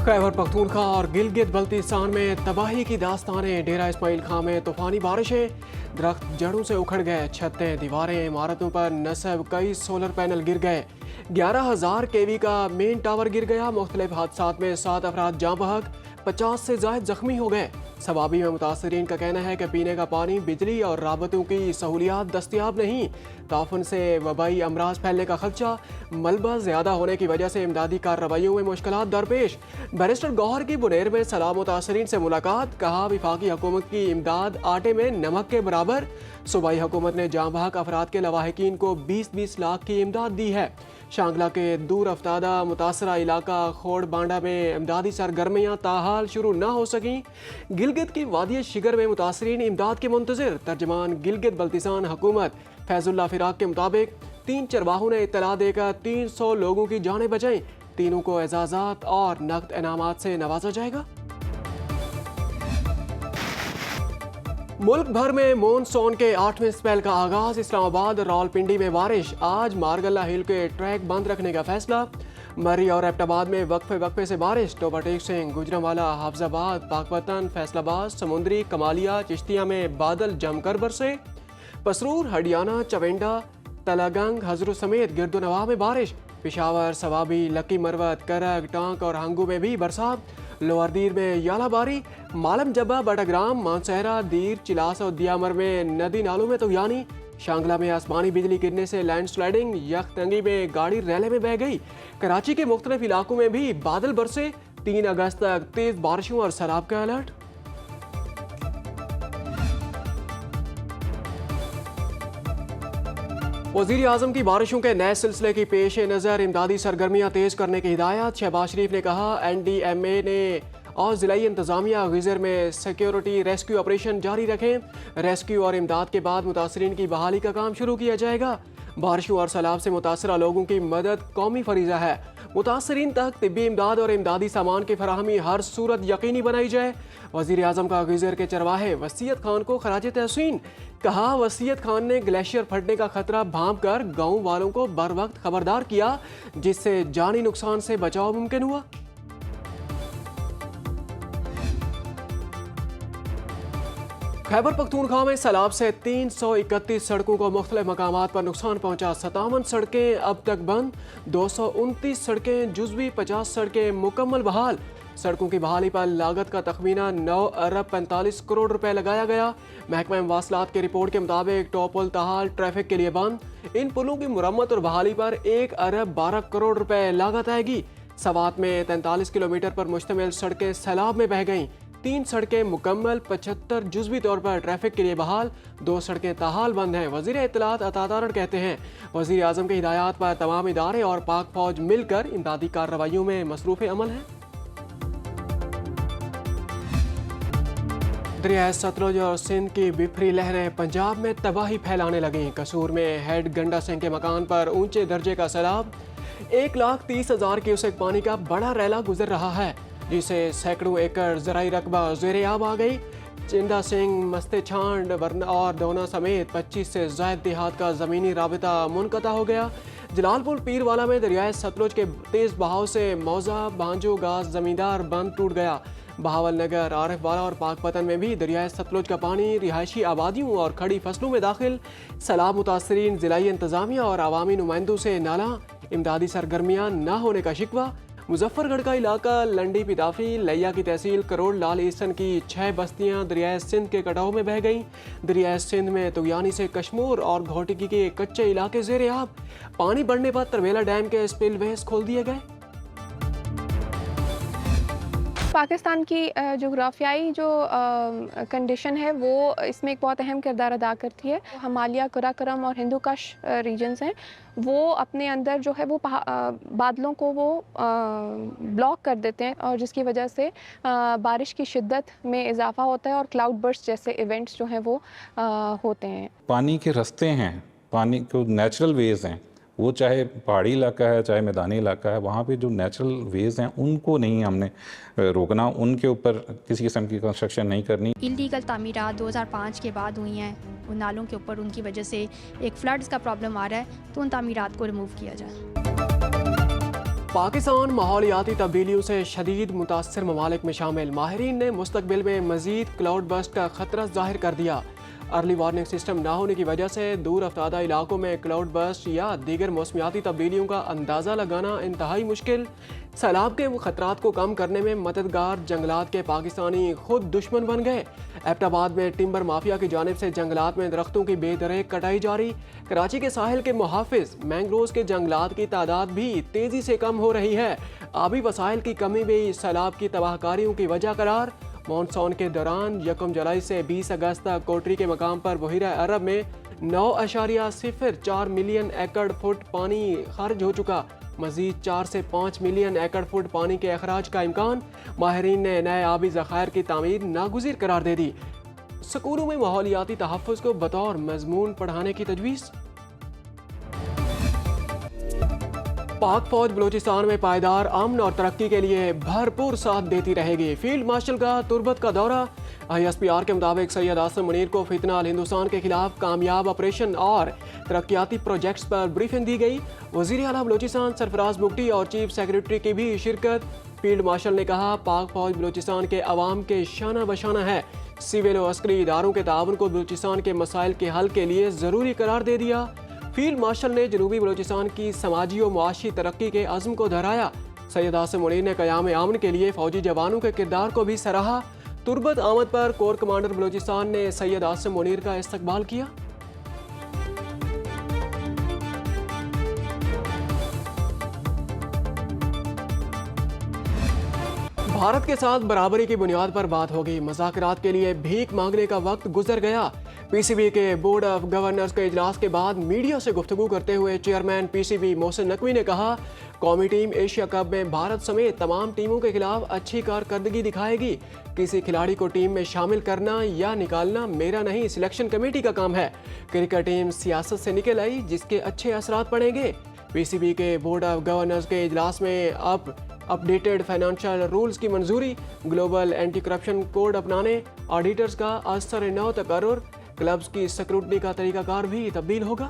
खैबर पख्तूनख्वा और गिलगित बल्तिस्तान में तबाही की दास्तानें। डेरा इस्माइल खां में तूफानी बारिशें, दरख्त जड़ों से उखड़ गए, छतें दीवारें इमारतों पर नस्ब, कई सोलर पैनल गिर गए। 11,000 केवी का मेन टावर गिर गया। मुख्तलिफ हादसात में 7 अफराद जाँ बहक, 50 से ज़ायद जख्मी हो गए। सवाबी में मुतासरीन का कहना है कि पीने का पानी, बिजली और राबतों की सहूलियात दस्तियाब नहीं। ताफुन से वबाई अमराज फैलने का खदशा, मलबा ज़्यादा होने की वजह से इमदादी कार्रवाइयों में मुश्किलात दरपेश। बैरिस्टर गौहर की बुनेर में सलाम मुतासरीन से मुलाकात, कहा विफाकी हुकूमत की इमदाद आटे में नमक के बराबर। सूबाई हुकूमत ने जाँ बहक अफराद के लवाहिकीन को 20-20 लाख की इमदाद दी है। शांगला के दूर अफ्तादा मुतासरा इलाका खोड़ बांडा में इमदादी सरगर्मियाँ ताहाल शुरू न हो सकीं। गिलगित की वादी शिगर में मुतासरीन इमदाद के मुंतज़िर। तर्जमान गिलगित बल्तिस्तान हुकूमत फैजुल्ला फिराक के मुताबिक 3 चरवाहों ने इत्तला देकर 300 लोगों की जानें बचाईं। तीनों को एजाज़ात और नकद इनामात से नवाजा जाएगा। मुल्क भर में मॉनसून के 8वें स्पेल का आगाज। इस्लामाबाद रावलपिंडी में बारिश, आज मारगल्ला हिल के ट्रैक बंद रखने का फैसला। मरी और एबटाबाद में वक्फे से बारिश। टोबाटेक सिंह, गुजरांवाला, हाफजाबाद, पाकपतन, फैसलाबाद, समुंदरी, कमालिया, चिश्तिया में बादल जमकर बरसे। पसरूर, हडियाना, चवेंडा, तलागंग, हजरू समेत गिरदोनवा में बारिश। पिशावर, सवाबी, लकी मरवत, करग, टांक और हंगू में भी बरसात। लोअरदीर में यालाबारी। मालम जब्बा, बटाग्राम, मानसहरा, दीर, चिलास और दियामर में नदी नालों में तूफानी। शांगला में आसमानी बिजली गिरने से लैंडस्लाइडिंग। यखतंगी में गाड़ी रैले में बह गई। कराची के मुख्तलिफ इलाकों में भी बादल बरसे। 3 अगस्त तक तेज बारिशों और सैलाब का अलर्ट। वज़ीर आज़म की बारिशों के नए सिलसिले की पेश नज़र इमदादी सरगर्मियाँ तेज़ करने की हिदायत। शहबाज शरीफ ने कहा NDMA ने और ज़िलाई इंतज़ामिया गिज़र में सिक्योरिटी रेस्क्यू ऑपरेशन जारी रखें। रेस्क्यू और इमदाद के बाद मुतासरीन की बहाली का काम शुरू किया जाएगा। बारिशों और सैलाब से मुतासरा लोगों की मदद कौमी फरीज़ा है। मुतासरीन तक तिब्बी इमदाद और इमदादी सामान की फराहमी हर सूरत यकीनी बनाई जाए। वज़ीर आज़म का गिज़र के चरवाहे वसीयत खान को खराज तहसीन। कहा वसीयत खान ने ग्लेशियर फटने का खतरा भांप कर गाँव वालों को बर वक्त खबरदार किया, जिससे जानी नुकसान से बचाव मुमकिन हुआ। खैबर पख्तूनख्वा में सैलाब से 331 सड़कों को मुख्तलिफ मकामात पर नुकसान पहुंचा। 57 सड़कें अब तक बंद, 229 सड़कें जुज़वी, 50 सड़कें मुकम्मल बहाल। सड़कों की बहाली पर लागत का तखमीना 9 अरब 45 करोड़ रुपए लगाया गया। महकमा वासलात की रिपोर्ट के मुताबिक टोपुल ताहाल ट्रैफिक के लिए बंद। इन पुलों की मुरम्मत और बहाली पर 1 अरब 12 करोड़ रुपए लागत आएगी। सवात में 43 किलोमीटर पर मुश्तमिल सड़कें सैलाब में बह गईं। 3 सड़कें मुकम्मल, 75 जुज़वी तौर पर ट्रैफिक के लिए बहाल, 2 सड़कें ताहाल बंद हैं। वज़ीर इत्तलात अतातारण कहते हैं वज़ीर आज़म की हिदायत पर तमाम इदारे और पाक फौज मिलकर इमदादी कार्रवाइयों में मसरूफ़ अमल हैं। दरिया सतलुज और सिंध की बिफरी लहरें पंजाब में तबाही फैलाने लगीं। कसूर में हेड गंडा सिंह के मकान पर ऊंचे दर्जे का सैलाब। 1,30,000 क्यूसेक पानी का बड़ा रैला गुजर रहा है, जिसे सैकड़ों एकड़ ज़राई रकबा ज़ेर-ए-आब आ गई। चिंदा सिंह, मस्ते छांड और दोना समेत 25 से ज़ायद देहात का ज़मीनी राबिता मुनक़ता हो गया। जलालपुर पीरवाला में दरियाए सतलुज के तेज़ बहाव से मौजा, बांजो, गाज ज़मींदार बंद टूट गया। बहावल नगर, आरिफवाला और पाकपतन में भी दरियाए सतलुज का पानी रिहायशी आबादियों और खड़ी फसलों में दाखिल। सैलाब मुतासरीन ज़िलाई इंतज़ामिया और अवामी नुमाइंदों से नाला। इमदादी सरगर्मियाँ न होने का शिकवा। मुजफ्फरगढ़ का इलाका लंडी पिदाफी, लैया की तहसील करोड़ लाल ईसन की 6 बस्तियां दरियाए सिंध के कटाव में बह गईं। दरियाए सिंध में तुगयानी से कश्मूर और घोटिकी के कच्चे इलाके ज़ेर-ए-आब। पानी बढ़ने पर तरवेला डैम के स्पिलवेज खोल दिए गए। पाकिस्तान की जोग्राफियाई जो कंडीशन है वो इसमें एक बहुत अहम किरदार अदा करती है। हिमालय, कराकोरम और हिंदू कश रीजन्स हैं, वो अपने अंदर जो है वो बादलों को वो ब्लॉक कर देते हैं, और जिसकी वजह से बारिश की शिद्दत में इजाफा होता है और क्लाउड बर्स्ट जैसे इवेंट्स जो हैं वो होते हैं। पानी के रास्ते हैं, पानी को नेचुरल वेज हैं, वो चाहे पहाड़ी इलाका है चाहे मैदानी इलाका है, वहाँ पे जो नेचुरल वेज हैं उनको नहीं हमने रोकना, उनके ऊपर किसी किस्म की कंस्ट्रक्शन नहीं करनी। इलीगल तामीरात 2005 के बाद हुई हैं, उन नालों के ऊपर उनकी वजह से एक फ्लड्स का प्रॉब्लम आ रहा है, तो उन तामीरात को रिमूव किया जाए। पाकिस्तान माहौलियाती तब्दीलियों से शदीद मुतासर ममालिक में शामिल। माहिरीन ने मुस्तकबिल में मजीद क्लाउड बस्ट का खतरा जाहिर कर दिया। अर्ली वार्निंग सिस्टम ना होने की वजह से दूर अफ्तादा इलाकों में क्लाउड बस्ट या दीगर मौसमियाती तब्दीलियों का अंदाज़ा लगाना इंतहाई मुश्किल। सैलाब के खतरात को कम करने में मददगार जंगलात के पाकिस्तानी खुद दुश्मन बन गए। एबटाबाद में टिम्बर माफिया की जानिब से जंगलात में दरख्तों की बेदरेक कटाई जारी। कराची के साहिल के मुहाफिज मैंग्रोव के जंगलात की तादाद भी तेज़ी से कम हो रही है। आबी वसाइल की कमी भी सैलाब की तबाहकारियों की वजह करार। मानसून के दौरान 1 जुलाई से 20 अगस्त तक कोटरी के मकाम पर बहिरा अरब में 9.04 मिलियन एकड़ फुट पानी खर्च हो चुका। मजीद 4 से 5 मिलियन एकड़ फुट पानी के अखराज का इम्कान। माहिरीन ने नए आबी ज़खायर की तामीर नागुज़ीर करार दे दी। स्कूलों में माहौलियाती तहफ़्फ़ुज़ को बतौर मज़मून पढ़ाने की तजवीज़। पाक फौज बलूचिस्तान में पायदार अमन और तरक्की के लिए भरपूर साथ देती रहेगी। फील्ड मार्शल का तुर्बत का दौरा। ISPR के मुताबिक सैयद आसिम मुनीर को फितना अल हिंदुस्तान के खिलाफ कामयाब ऑपरेशन और तरक्याती प्रोजेक्ट्स पर ब्रीफिंग दी गई। वज़ीर आला बलूचिस्तान सरफराज बुगटी और चीफ सेक्रेटरी की भी शिरकत। फील्ड मार्शल ने कहा, पाक फौज बलूचिस्तान के अवाम के शाना बशाना है। सिविल और अस्करी इदारों के ताउन को बलूचिस्तान के मसाइल के हल के लिए ज़रूरी करार दे दिया। फील्ड मार्शल ने जनूबी बलूचिस्तान की समाजी और मुआशी तरक्की के अज़्म को दोहराया। सैयद आसिम मुनीर ने क़याम अमन के लिए फ़ौजी जवानों के किरदार को भी सराहा। तुर्बत आमद पर कोर कमांडर बलूचिस्तान ने सैयद आसिम मुनीर का इस्तकबाल किया। भारत के साथ बराबरी की बुनियाद पर बात होगी। मुज़ाकरात के लिए भीख मांगने का वक्त गुजर गया। PCB के बोर्ड ऑफ गवर्नर्स के इजलास के बाद मीडिया से गुफ्तगू करते हुए चेयरमैन PCB मोहसिन नकवी ने कहा, कौमी टीम एशिया कप में भारत समेत तमाम टीमों के खिलाफ अच्छी कारकर्दगी दिखाएगी। किसी खिलाड़ी को टीम में शामिल करना या निकालना मेरा नहीं, सिलेक्शन कमेटी का काम है। क्रिकेट टीम सियासत से निकल आई जिसके अच्छे असरात पड़ेंगे। PCB के बोर्ड ऑफ गवर्नर्स के इजलास में अब अपडेटेड फाइनेंशियल रूल्स की मंजूरी, ग्लोबल एंटी करप्शन कोड अपनाने, ऑडिटर्स का असर नौ तकर्रुर, क्लब्स की स्क्रूटनी का तरीकाकार भी तब्दील होगा।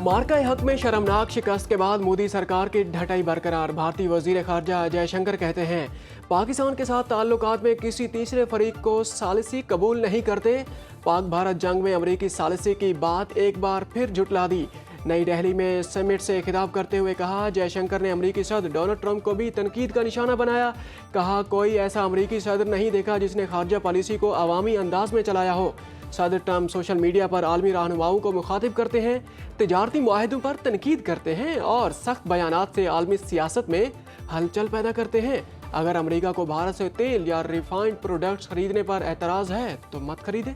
मार्का हक में शर्मनाक शिकस्त के बाद मोदी सरकार की ढटाई बरकरार। भारतीय वजीर खारजा जयशंकर कहते हैं, पाकिस्तान के साथ ताल्लुकात में किसी तीसरे फरीक को सालिसी कबूल नहीं करते। पाक भारत जंग में अमरीकी सालिसी की बात एक बार फिर झुटला दी। नई दिल्ली में समिट से खिताब करते हुए कहा, जयशंकर ने अमरीकी सदर डोनाल्ड ट्रंप को भी तनकीद का निशाना बनाया। कहा, कोई ऐसा अमरीकी सदर नहीं देखा जिसने खारजा पॉलिसी को अवामी अंदाज में चलाया हो। सदर ट्रंप सोशल मीडिया पर आलमी रहनुमाओं को मुखातिब करते हैं, तिजारती मुआहिदों पर तनकीद करते हैं और सख्त बयानात से आलमी सियासत में हलचल पैदा करते हैं। अगर अमरीका को भारत से तेल या रिफाइंड प्रोडक्ट्स खरीदने पर एतराज़ है तो मत खरीदे।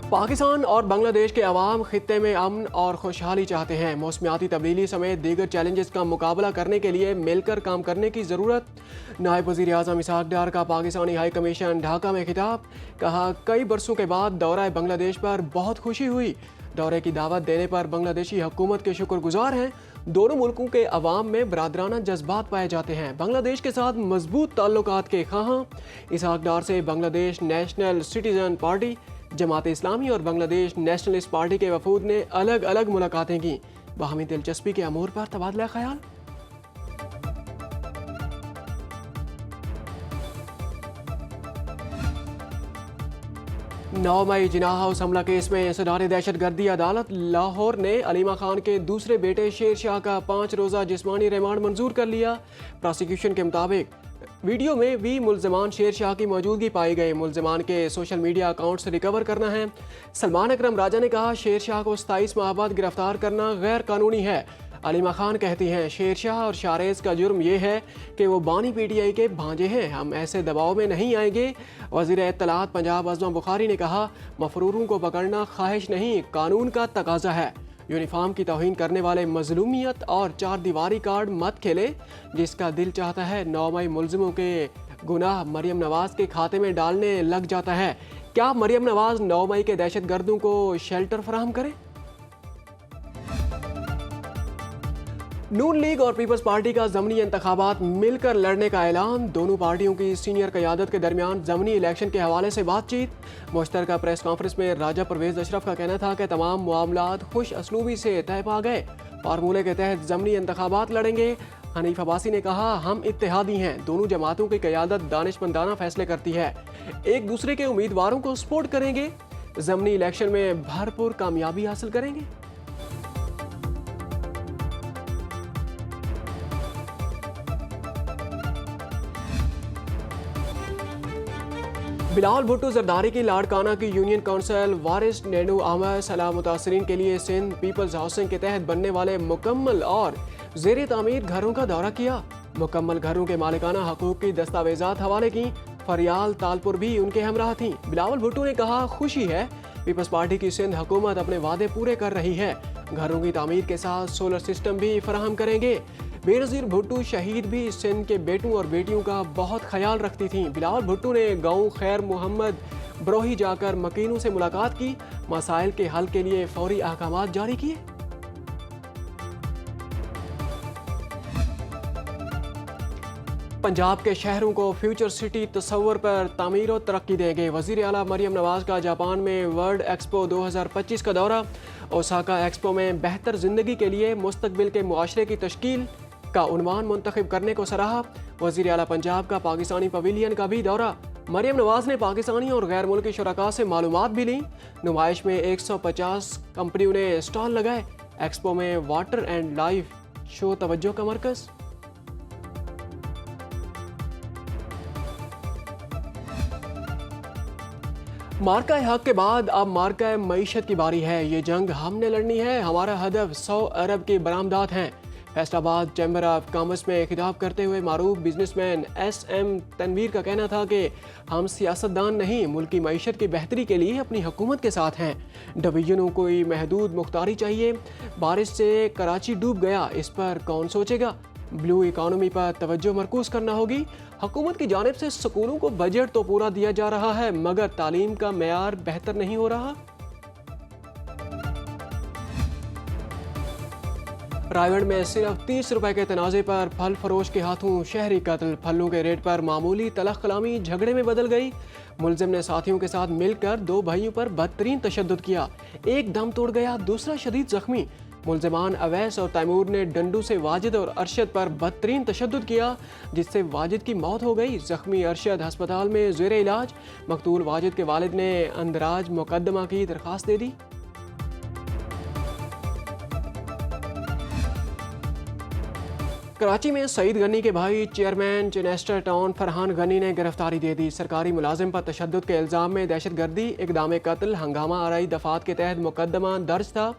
पाकिस्तान और बांग्लादेश के अवाम खित्ते में अमन और खुशहाली चाहते हैं। मौसमियाती तब्दीली समेत दीगर चैलेंजेस का मुकाबला करने के लिए मिलकर काम करने की ज़रूरत। नायब वज़ीर आज़म इसहाक डार का पाकिस्तानी हाई कमीशन ढाका में खिताब। कहा, कई बरसों के बाद दौरा बांग्लादेश पर बहुत खुशी हुई। दौरे की दावत देने पर बांग्लादेशी हुकूमत के शुक्रगुजार हैं। दोनों मुल्कों के अवाम में बरादराना जज्बात पाए जाते हैं। बांग्लादेश के साथ मजबूत ताल्लुकात के ख़्वाहां। इसहाक डार से Bangladesh national citizen party, Jamaat Islami और बांग्लादेश नेशनलिस्ट पार्टी के वफूद ने अलग अलग मुलाकातें की। बाहमी दिलचस्पी के अमूर पर तबादला ख्याल। 9 मई जिनाह हाउस हमला केस में सदार दहशतगर्दी अदालत लाहौर ने अलीमा खान के दूसरे बेटे शेर शाह का 5 रोज़ा जिस्मानी रिमांड मंजूर कर लिया। प्रोसिक्यूशन के मुताबिक वीडियो में भी मुल्ज़मान शेर शाह की मौजूदगी पाई गई। मुल्ज़मान के सोशल मीडिया अकाउंट्स रिकवर करना है। सलमान अकरम राजा ने कहा, शेर शाह को 27 माह बाद गिरफ्तार करना गैर कानूनी है। अलीमा खान कहती हैं, शेर शाह और शारेज का जुर्म यह है कि वो बानी PTI के भांजे हैं। हम ऐसे दबाव में नहीं आएंगे। वज़ीर इत्तलात पंजाब अज़मा बुखारी ने कहा, मफरूरों को पकड़ना ख्वाहिश नहीं, कानून का तकाजा है। यूनिफॉर्म की तौहीन करने वाले मजलूमियत और 4 दीवारी कार्ड मत खेले। जिसका दिल चाहता है 9 मई मुल्ज़िमों के गुनाह मरियम नवाज़ के खाते में डालने लग जाता है। क्या मरियम नवाज़ 9 मई के दहशतगर्दों को शेल्टर फराहम करे? नून लीग और पीपल्स पार्टी का ज़मनी इंतखाबात मिलकर लड़ने का ऐलान। दोनों पार्टियों की सीनियर क़यादत के दरमियान ज़मनी इलेक्शन के हवाले से बातचीत। मुश्तरका प्रेस कॉन्फ्रेंस में राजा परवेज़ अशरफ का कहना था कि तमाम मामलात खुश असलूबी से तय पा गए, फार्मूले के तहत ज़मनी इंतखाबात लड़ेंगे। हनीफ अब्बासी ने कहा, हम इत्तेहादी हैं, दोनों जमातों की क़यादत दानिशमंदाना फैसले करती है, एक दूसरे के उम्मीदवारों को सपोर्ट करेंगे, ज़मनी इलेक्शन में भरपूर कामयाबी हासिल करेंगे। बिलावल भुट्टो जरदारी की लाड़काना की यूनियन काउंसिल वारिस नेडू अहमद सलाह मुतासरीन के लिए सिंध पीपल्स हाउसिंग के तहत बनने वाले मुकम्मल और ज़ेर तामीर घरों का दौरा किया। मुकम्मल घरों के मालिकाना हकूक की दस्तावेजात हवाले की। फरियाल तालपुर भी उनके हमराह थी। बिलावल भुट्टो ने कहा, खुशी है पीपल्स पार्टी की सिंध हुकूमत अपने वादे पूरे कर रही है, घरों की तामीर के साथ सोलर सिस्टम भी फराहम करेंगे। बेनज़ीर भुट्टो शहीद भी सिंध के बेटों और बेटियों का बहुत ख्याल रखती थीं। बिलावल भुट्टो ने गाँव खैर मोहम्मद ब्रोही जाकर मकीनों से मुलाकात की, मसाइल के हल के लिए फौरी अहकामात जारी किए। पंजाब के शहरों को फ्यूचर सिटी तस्वर पर तामीर और तरक्की देंगे। वज़ीर आला मरियम नवाज का जापान में वर्ल्ड एक्सपो 2025 का दौरा। ओसाका एक्सपो में बेहतर ज़िंदगी के लिए मुस्तकबिल के मुआशरे की तश्कील का उन्वान मुंतखब करने को सराहा। वज़ीर आला पंजाब का पाकिस्तानी पवेलियन का भी दौरा। मरियम नवाज ने पाकिस्तानी और गैर मुल्की शुरका से मालूमात भी ली। नुमाइश में 150 कंपनियों ने स्टॉल लगाए। एक्सपो में वाटर एंड लाइफ शो तवज्जो का मरकज़। मार्का हक के बाद अब मार्का मईशत की बारी है। ये जंग हमने लड़नी है, हमारा हदफ 100 अरब की बरामदात हैं। फैसलाबाद चैम्बर ऑफ कॉमर्स में खिताब करते हुए मारूफ बिजनेसमैन SM तनवीर का कहना था कि हम सियासतदान नहीं, मुल्क की मईशत की बेहतरी के लिए अपनी हुकूमत के साथ हैं। डिवीजनों को महदूद मुख्तारी चाहिए। बारिश से कराची डूब गया, इस पर कौन सोचेगा। ब्लू इकानमी पर तवज्जो मरकूज करना होगी। हुकूमत की जानिब से स्कूलों को बजट तो पूरा दिया जा रहा है, मगर तालीम का मेयार बेहतर नहीं हो रहा। रायगढ़ में सिर्फ 30 रुपए के तनाज़े पर फल फरोश के हाथों शहरी कत्ल। फलों के रेट पर मामूली तलख कलामी झगड़े में बदल गई। मुलजिम ने साथियों के साथ मिलकर 2 भाइयों पर बदतरीन तशद्दुद किया, एक दम तोड़ गया, दूसरा शदीद जख्मी। मुलजिमान अवैस और तैमूर ने डंडू से वाजिद और अरशद पर बदतरीन तशद्दुद किया, जिससे वाजिद की मौत हो गई। जख्मी अरशद अस्पताल में ज़ेरे इलाज। मकतूल वाजिद के वालिद ने अंदराज मुकदमा की दरख्वास्त दे दी। कराची में सईद गनी के भाई चेयरमैन चेनेस्टर टाउन फरहान गनी ने गिरफ्तारी दे दी। सरकारी मुलाजिम पर तशद्दुद के इल्ज़ाम में दहशतगर्दी, इक़दाम कत्ल, हंगामा आराई दफात के तहत मुकदमा दर्ज था।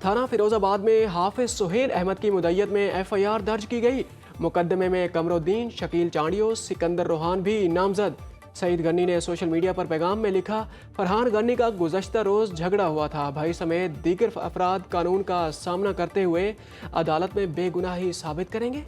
थाना फिरोजाबाद में हाफिज सुहेल अहमद की मुद्दत में FIR दर्ज की गई। मुकदमे में कमरुद्दीन, शकील चांडियो, सिकंदर रोहान भी नामजद। सईद गनी ने सोशल मीडिया पर पैगाम में लिखा, फरहान गनी का गुज़श्ता रोज़ झगड़ा हुआ था। भाई समेत दीगर अफराद कानून का सामना करते हुए अदालत में बेगुनाही साबित करेंगे।